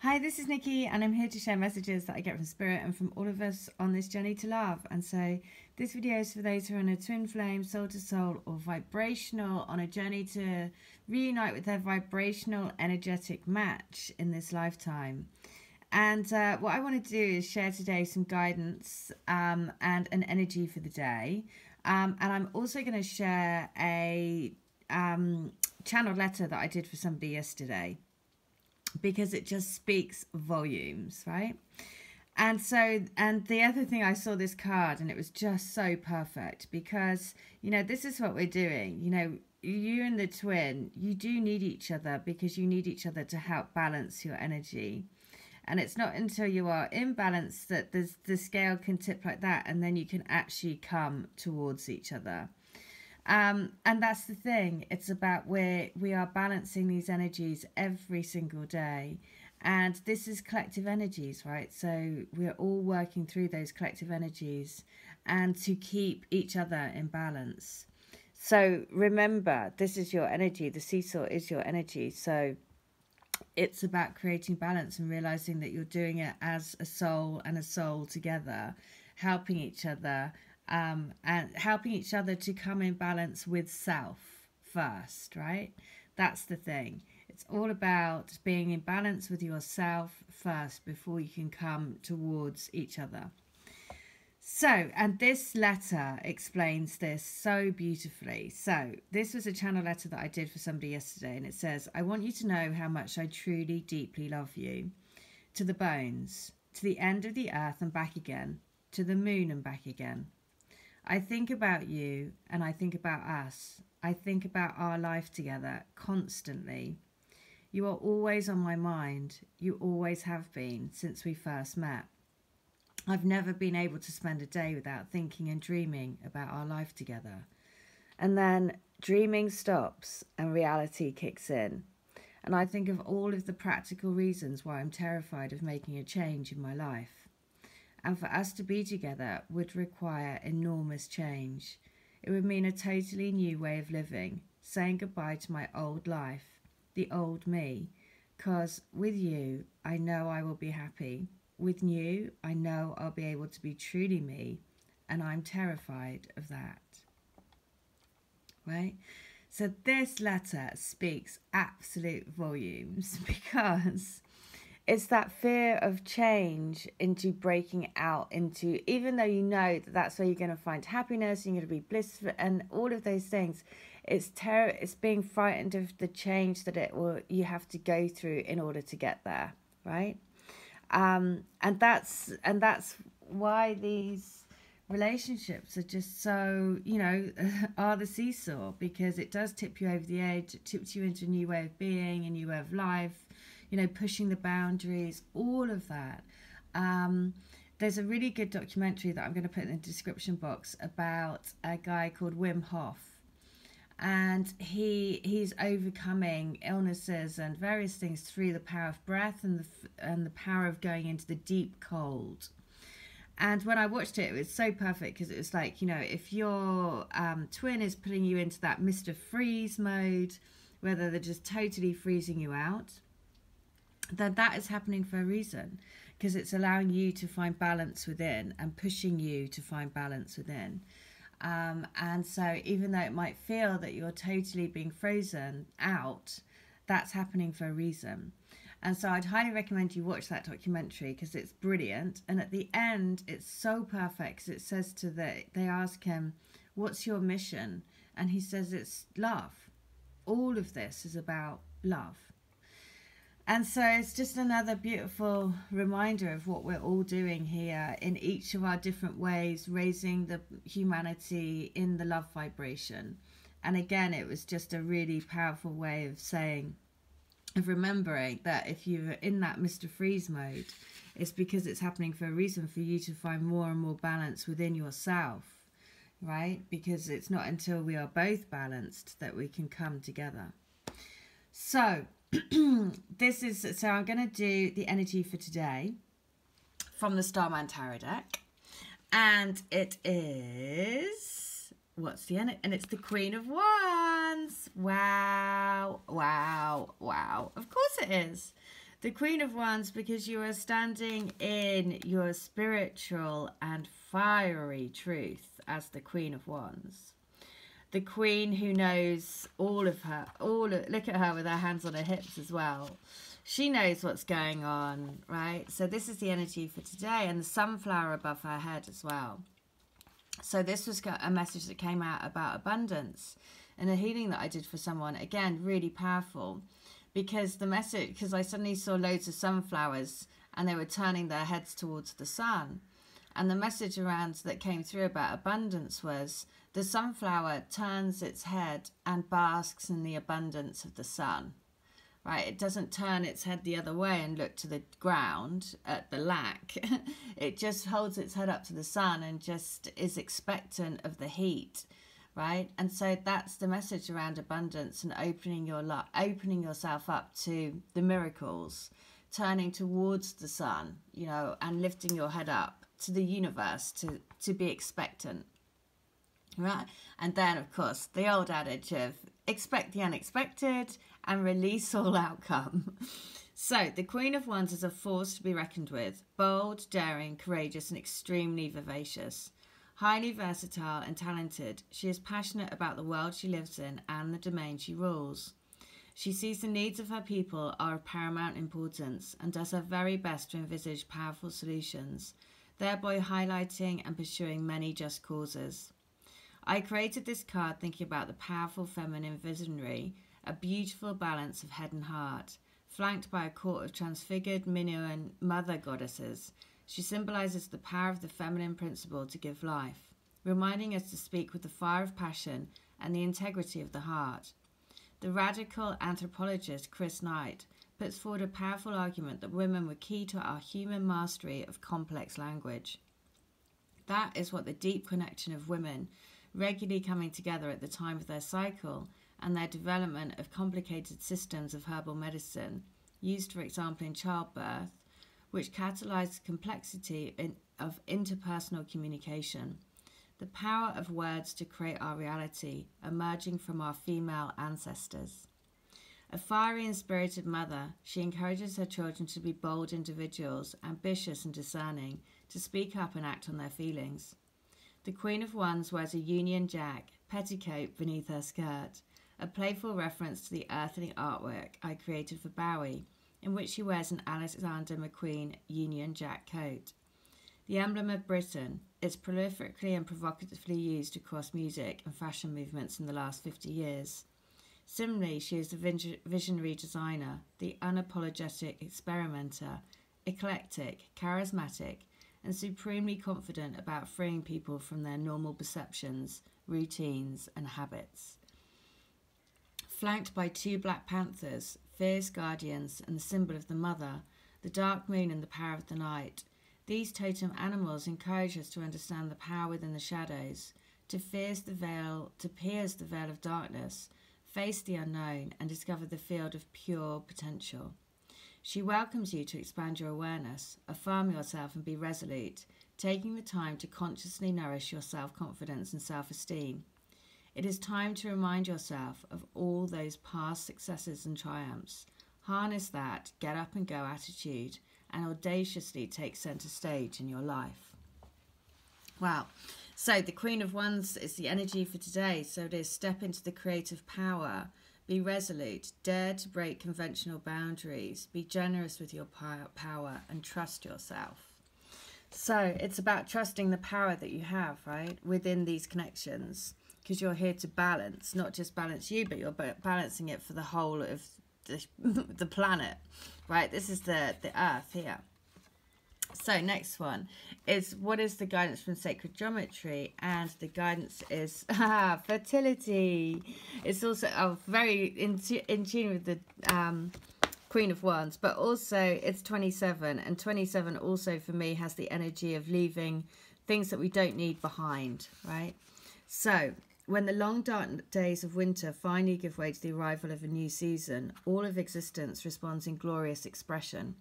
Hi, this is Nikki, and I'm here to share messages that I get from Spirit and from all of us on this journey to love. And so, this video is for those who are on a twin flame, soul to soul, or vibrational, on a journey to reunite with their vibrational, energetic match in this lifetime. And what I want to do is share today some guidance and an energy for the day. And I'm also going to share a channeled letter that I did for somebody yesterday, because it just speaks volumes, right? And so, and the other thing, I saw this card and it was just so perfect, because, you know, this is what we're doing. You know, you and the twin, you do need each other, because you need each other to help balance your energy. And it's not until you are in balance that the scale can tip like that, and then you can actually come towards each other. And that's the thing. It's about where we are balancing these energies every single day. And this is collective energies, right? So we're all working through those collective energies and to keep each other in balance. So remember, this is your energy. The seesaw is your energy. So it's about creating balance and realizing that you're doing it as a soul and a soul together, helping each other. And helping each other to come in balance with self first, right? That's the thing. It's all about being in balance with yourself first before you can come towards each other. So, and this letter explains this so beautifully. So, this was a channel letter that I did for somebody yesterday, and it says, I want you to know how much I truly, deeply love you. To the bones, to the end of the earth and back again, to the moon and back again. I think about you and I think about us. I think about our life together constantly. You are always on my mind. You always have been since we first met. I've never been able to spend a day without thinking and dreaming about our life together. And then dreaming stops and reality kicks in. And I think of all of the practical reasons why I'm terrified of making a change in my life. And for us to be together would require enormous change. It would mean a totally new way of living, saying goodbye to my old life, the old me, because with you, I know I will be happy. With you, I know I'll be able to be truly me, and I'm terrified of that. Right? So this letter speaks absolute volumes, because it's that fear of change into breaking out into, even though you know that that's where you're going to find happiness, you're going to be blissful and all of those things. It's it's being frightened of the change that you have to go through in order to get there, right? And that's why these relationships are just so, you know, are the seesaw, because it does tip you over the edge. It tips you into a new way of being, a new way of life. You know, pushing the boundaries, all of that. There's a really good documentary that I'm going to put in the description box about a guy called Wim Hof. And he's overcoming illnesses and various things through the power of breath and the power of going into the deep cold. And when I watched it, it was so perfect, because it was like, you know, if your twin is putting you into that Mr. Freeze mode, whether they're just totally freezing you out, then that is happening for a reason, because it's allowing you to find balance within and pushing you to find balance within. And so even though it might feel that you're totally being frozen out, that's happening for a reason. And so I'd highly recommend you watch that documentary, because it's brilliant. And at the end, it's so perfect, because it says they ask him, what's your mission? And he says, it's love. All of this is about love. And so it's just another beautiful reminder of what we're all doing here in each of our different ways, raising the humanity in the love vibration. And again, it was just a really powerful way of saying, of remembering that if you're in that Mr. Freeze mode, it's because it's happening for a reason, for you to find more and more balance within yourself, right? Because it's not until we are both balanced that we can come together. So so I'm going to do the energy for today from the Starman Tarot deck, and it is, what's the energy? And it's the Queen of Wands. Wow, wow, wow. Of course it is. The Queen of Wands, because you are standing in your spiritual and fiery truth as the Queen of Wands. The Queen who knows all of her, look at her with her hands on her hips as well. She knows what's going on, right? So this is the energy for today, and the sunflower above her head as well. So this was a message that came out about abundance and a healing that I did for someone. Again, really powerful, because the message, because I suddenly saw loads of sunflowers and they were turning their heads towards the sun. And the message around that came through about abundance was the sunflower turns its head and basks in the abundance of the sun. Right? It doesn't turn its head the other way and look to the ground at the lack. It just holds its head up to the sun and just is expectant of the heat, right? And so that's the message around abundance and opening yourself up to the miracles, turning towards the sun, you know, and lifting your head up to the universe to be expectant, right? And then, of course, the old adage of expect the unexpected and release all outcome. So the Queen of Wands is a force to be reckoned with, bold, daring, courageous, and extremely vivacious. Highly versatile and talented, she is passionate about the world she lives in and the domain she rules. She sees the needs of her people are of paramount importance and does her very best to envisage powerful solutions, thereby highlighting and pursuing many just causes. I created this card thinking about the powerful feminine visionary, a beautiful balance of head and heart, flanked by a court of transfigured Minoan mother goddesses. She symbolizes the power of the feminine principle to give life, reminding us to speak with the fire of passion and the integrity of the heart. The radical anthropologist Chris Knight puts forward a powerful argument that women were key to our human mastery of complex language. That is what the deep connection of women regularly coming together at the time of their cycle and their development of complicated systems of herbal medicine, used, for example, in childbirth, which catalyzed complexity of interpersonal communication. The power of words to create our reality, emerging from our female ancestors. A fiery and spirited mother, she encourages her children to be bold individuals, ambitious and discerning, to speak up and act on their feelings. The Queen of Wands wears a Union Jack petticoat beneath her skirt, a playful reference to the earthly artwork I created for Bowie, in which she wears an Alexander McQueen Union Jack coat. The emblem of Britain, it's prolifically and provocatively used across music and fashion movements in the last 50 years. Similarly, she is the visionary designer, the unapologetic experimenter, eclectic, charismatic, and supremely confident about freeing people from their normal perceptions, routines, and habits. Flanked by two black panthers, fierce guardians, and the symbol of the mother, the dark moon and the power of the night, these totem animals encourage us to understand the power within the shadows, to pierce the veil of darkness, face the unknown, and discover the field of pure potential. She welcomes you to expand your awareness, affirm yourself and be resolute, taking the time to consciously nourish your self-confidence and self-esteem. It is time to remind yourself of all those past successes and triumphs. Harness that get up and go attitude and audaciously take centre stage in your life. Wow. So the Queen of Wands is the energy for today. So it is step into the creative power. Be resolute, dare to break conventional boundaries, be generous with your power, and trust yourself. So it's about trusting the power that you have, right, within these connections, because you're here to balance, not just balance you, but you're balancing it for the whole of the planet, right? This is the earth here. So next one is, what is the guidance from sacred geometry? And the guidance is fertility. It's also very in tune with the Queen of Wands, but also it's 27, and 27 also for me has the energy of leaving things that we don't need behind, right? So when the long dark days of winter finally give way to the arrival of a new season, all of existence responds in glorious expression.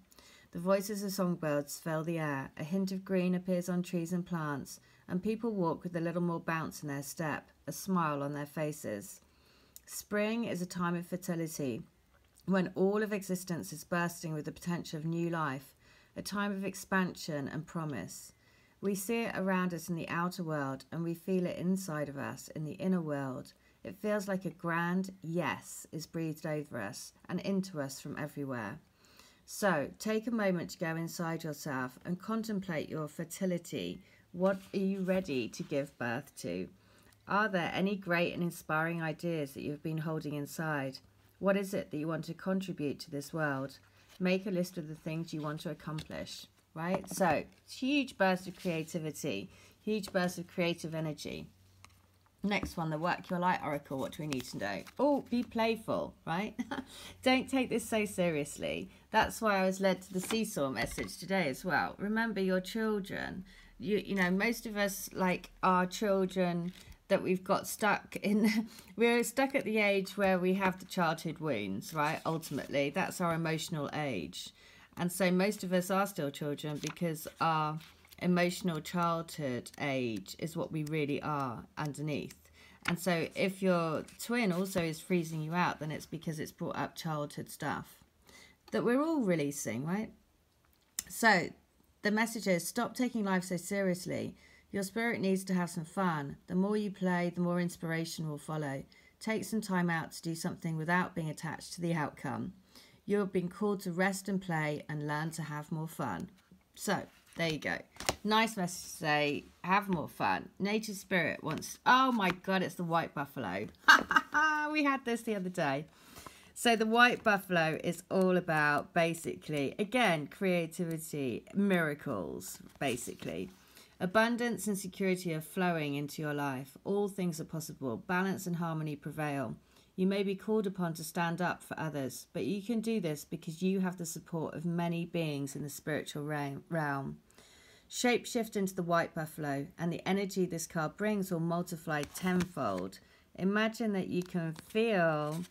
The voices of songbirds fill the air, a hint of green appears on trees and plants, and people walk with a little more bounce in their step, a smile on their faces. Spring is a time of fertility, when all of existence is bursting with the potential of new life, a time of expansion and promise. We see it around us in the outer world, and we feel it inside of us in the inner world. It feels like a grand yes is breathed over us and into us from everywhere. So take a moment to go inside yourself and contemplate your fertility. What are you ready to give birth to? Are there any great and inspiring ideas that you've been holding inside? What is it that you want to contribute to this world? Make a list of the things you want to accomplish, right? So, huge burst of creativity, huge burst of creative energy. Next one, the Work Your Light Oracle. What do we need to know? Oh, be playful, right? Don't take this so seriously. That's why I was led to the seesaw message today as well. Remember your children. You know, most of us, like our children that we've got stuck in, we're stuck at the age where we have the childhood wounds, right? Ultimately, that's our emotional age. And so most of us are still children because our emotional childhood age is what we really are underneath. And so if your twin also is freezing you out, then it's because it's brought up childhood stuff that we're all releasing, right? So the message is, stop taking life so seriously. Your spirit needs to have some fun. The more you play, the more inspiration will follow. Take some time out to do something without being attached to the outcome. You have been called to rest and play and learn to have more fun. So there you go. Nice message to say, have more fun. Nature spirit wants, oh my God, it's the white buffalo. We had this the other day. So the white buffalo is all about, basically, again, creativity, miracles, basically. Abundance and security are flowing into your life. All things are possible. Balance and harmony prevail. You may be called upon to stand up for others, but you can do this because you have the support of many beings in the spiritual realm. Shapeshift into the white buffalo, and the energy this card brings will multiply tenfold. Imagine that you can feel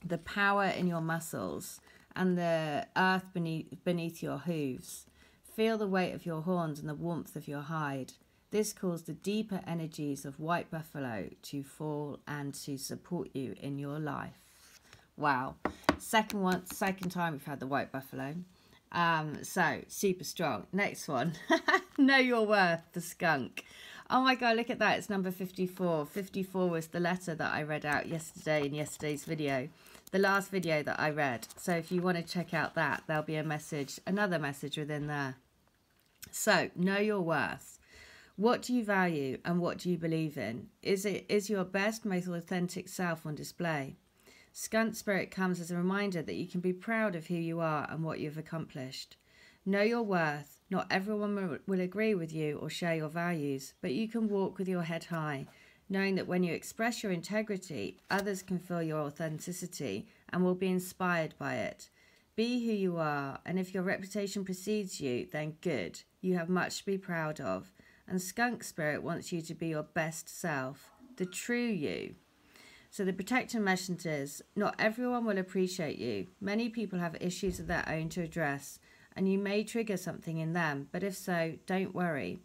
the power in your muscles and the earth beneath your hooves. Feel the weight of your horns and the warmth of your hide. This calls the deeper energies of white buffalo to fall and to support you in your life. Wow. Second time we've had the white buffalo. So super strong. Next one. Know your worth, the skunk. Oh my God, look at that. It's number 54. 54 was the letter that I read out yesterday in yesterday's video. The last video that I read. So if you want to check out that, there'll be a message, another message within there. So, know your worth. What do you value and what do you believe in? Is your best, most authentic self on display? Skunk spirit comes as a reminder that you can be proud of who you are and what you've accomplished. Know your worth. Not everyone will agree with you or share your values, but you can walk with your head high, knowing that when you express your integrity, others can feel your authenticity and will be inspired by it. Be who you are, and if your reputation precedes you, then good. You have much to be proud of. And Skunk Spirit wants you to be your best self, the true you. So the protection message is, not everyone will appreciate you. Many people have issues of their own to address, and you may trigger something in them, but if so, don't worry.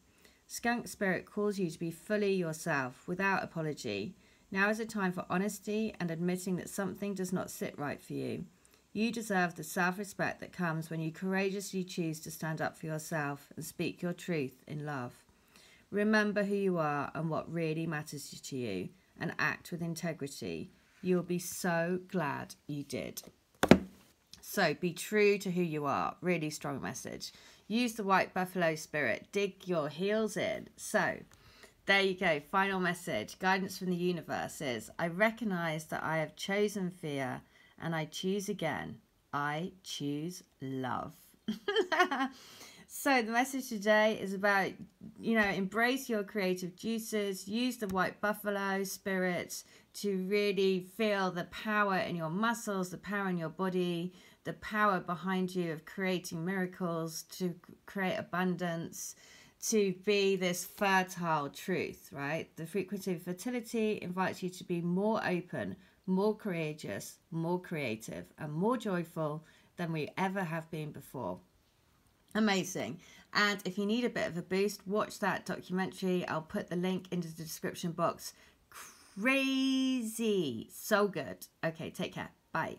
Skunk Spirit calls you to be fully yourself, without apology. Now is a time for honesty and admitting that something does not sit right for you. You deserve the self-respect that comes when you courageously choose to stand up for yourself and speak your truth in love. Remember who you are and what really matters to you, and act with integrity. You'll be so glad you did. So be true to who you are. Really strong message. Use the white buffalo spirit. Dig your heels in. So there you go. Final message. Guidance from the universe is, I recognize that I have chosen fear and I choose again. I choose love. So the message today is about, embrace your creative juices. Use the white buffalo spirit to really feel the power in your muscles, the power in your body, the power behind you of creating miracles, to create abundance, to be this fertile truth, right? The frequency of fertility invites you to be more open, more courageous, more creative, and more joyful than we ever have been before. Amazing. And if you need a bit of a boost, watch that documentary. I'll put the link into the description box. Crazy. So good. Okay, take care. Bye.